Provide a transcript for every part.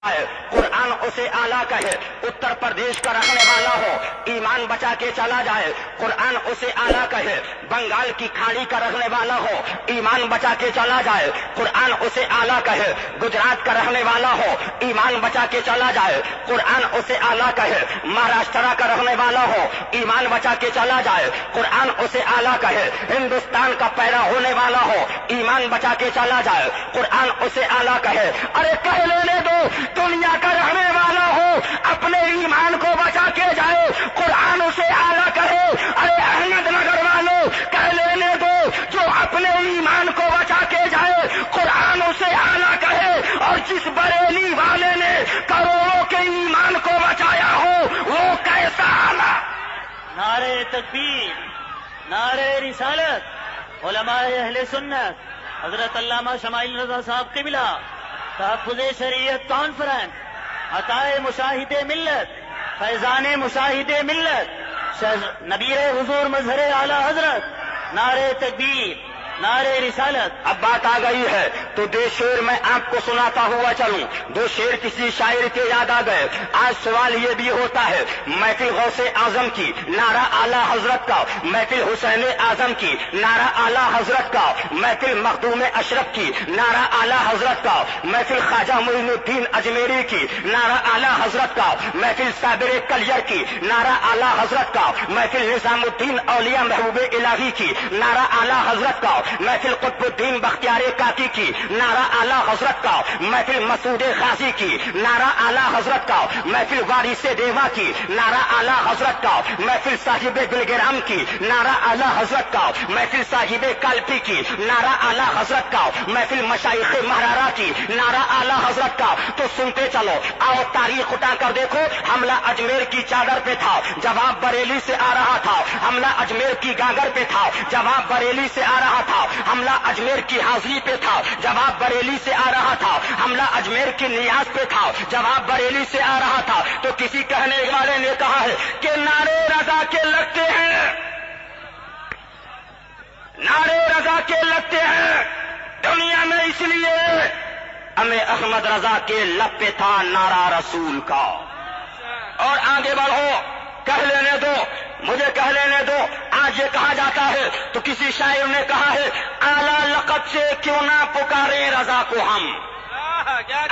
कुरान उसे आला कहे, उत्तर प्रदेश का रहने वाला हो ईमान बचा के चला जाए। कुरान उसे आला कहे, बंगाल की खाड़ी का रहने वाला हो ईमान बचा के चला जाए। कुरान उसे आला कहे, गुजरात का रहने वाला हो ईमान बचा के चला जाए। कुरान उसे आला कहे, महाराष्ट्र का रहने वाला हो ईमान बचा के चला जाए। कुरान उसे आला कहे, हिंदुस्तान का पैदा होने वाला हो ईमान बचा के चला जाए। कुरान उसे आला कहे, अरे कह लेने दो दुनिया का रहने वाला हो अपने ईमान को बचा के जाए। कुरान उसे आला कहे, अरे अहमदनगर वालों कह लेने दो जो अपने ईमान को बचा के जाए। कुरान उसे आला कहे, और जिस बरेली वाले ने करोड़ों के ईमान को बचाया हो वो कैसा आला। नारे तकबीर, नारे रिसालत, उलमाए अहले सुन्नत, हजरत अल्लामा शमाइल रजा साहब क़िबला, तहफ़्फ़ुज़े शरीयत कॉन्फ्रेंस, अताए मुशाहिदे मिल्लत, फैज़ाने मुशाहिदे मिल्लत, नबीरे हुजूर मजहरे आला हजरत, नारे तकबीर, नारे रिसालत। अब बात आ गई है तो दो शेर मैं आपको सुनाता हुआ चलूं। दो शेर किसी शायर के याद आ गए। आज सवाल ये भी होता है, महफिल गौसे आजम की नारा आला हजरत का, महफिल हुसैन आजम की नारा आला हजरत का, महफिल मखदूम अशरफ की नारा आला हजरत का, महफिल ख्वाजा मोइनुद्दीन अजमेरी की नारा आला हजरत का, महफिल साबिर कलियर की नारा आला हजरत का, महफिल निजामुद्दीन औलिया महबूबे इलाही की नारा आला हजरत का, महफिल कुतुबुद्दीन बख्तियारे काकी की नारा आला हजरत का, महफिल मसूदे गाजी की नारा आला हजरत का, महफिल वारिसे देवा की नारा आला हजरत का, महफिल साहिबे गुलगिराम की नारा आला हजरत का, महफिल साहिबे काल्पी की नारा आला हजरत का, महफिल मशाइखे महरारा की नारा आला हजरत का। तो सुनते चलो, आओ तारीख उठा कर देखो। हमला अजमेर की चादर पे था, जवाब बरेली से आ रहा था। हमला अजमेर की गागर पे था, जवाब बरेली से आ रहा था। हमला अजमेर की हाजिरी पे था, जवाब बरेली से आ रहा था। हमला अजमेर की नियाज पे था, जवाब बरेली से आ रहा था। तो किसी कहने वाले ने कहा है कि नारे रजा के लगते हैं, नारे रजा के लगते हैं दुनिया में, इसलिए हमें अहमद रजा के लब पे था नारा रसूल का। और आगे बढ़ो, कह लेने दो, मुझे कह लेने दो। आज ये कहा जाता है तो किसी शायर ने कहा है, आला लक़ब से क्यों ना पुकारे रजा को हम,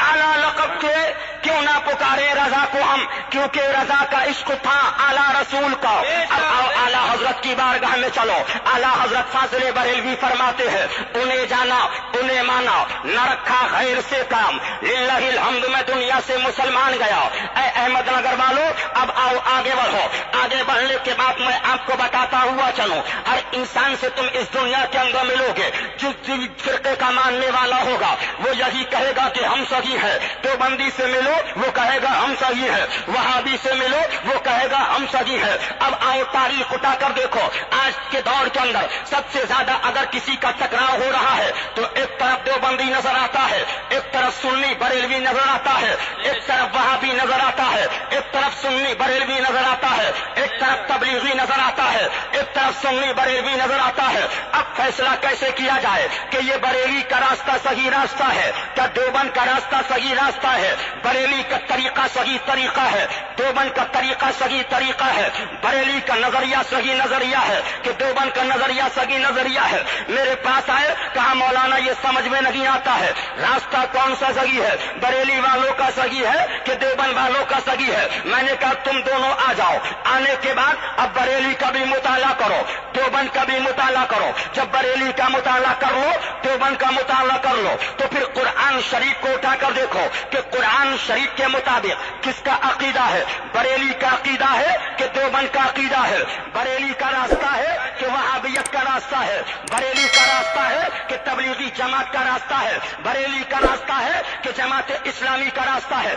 आला लक़ब से क्यों ना पुकारे रजा को हम, क्योंकि रजा का इश्क था आला रसूल का। अब आओ आला हजरत की बारगाह में चलो। आला हजरत फाज़िले बरेलवी फरमाते हैं, उन्हें जाना उन्हें माना, न रखा गैर से काम, लिल्लाहिल हम्द में दुनिया से मुसलमान गया। ऐ अहमदनगर वालों, अब आओ आगे बढ़ो। आगे बढ़ने के बाद मैं आपको बताता हुआ चलूं, हर इंसान से तुम इस दुनिया के अंदर मिलोगे, जिस फिरके का मानने वाला होगा वो यही कहेगा कि हम सही है। देवबंदी से मिलो वो कहेगा हम सही है, वहाबी से मिलो वो कहेगा हम सही है। अब आओ तारीख उठा कर देखो, आज के दौर के अंदर सबसे ज्यादा अगर किसी का टकराव हो रहा है तो एक तरफ देवबंदी नजर आता है, एक तरफ सुन्नी बरेलवी नजर आता है, एक तरफ वहाबी नजर आता है, एक तरफ सुन्नी बरेलवी नजर आता है, एक तरफ तबलीगी नजर आता है, एक तरफ सुन्नी बरेलवी नजर आता है। अब फैसला कैसे किया जाए कि ये बरेली का रास्ता सही रास्ता है, क्या देवबंद का रास्ता सही रास्ता है? बरेली का तरीका सही तरीका है, देवबंद का तरीका सही तरीका है, बरेली का नजरिया सही नजरिया है कि देवबंद का नजरिया सही नजरिया है। मेरे पास आए, कहा मौलाना ये समझ में नहीं आता है, रास्ता कौन सा सही है, बरेली वालों का सही है कि देवबंद वालों का सही है? मैंने कहा तुम दोनों आ जाओ। आने के बाद अब बरेली का भी मुताला करो, देवबंद का भी मुताला करो। जब बरेली का मुताला कर लो, देवबंद का मुताला कर लो, तो फिर कुरान शरीफ को उठाकर देखो कि कुरान शरीफ के मुताबिक किसका अकीदा है। बरेली का अकीदा है कि देवबंद का अकीदा है? बरेली का रास्ता है कि वहाबियत का रास्ता है? बरेली का रास्ता है कि तबलीगी जमात का रास्ता है? बरेली का रास्ता है कि जमात इस्लामी का रास्ता है?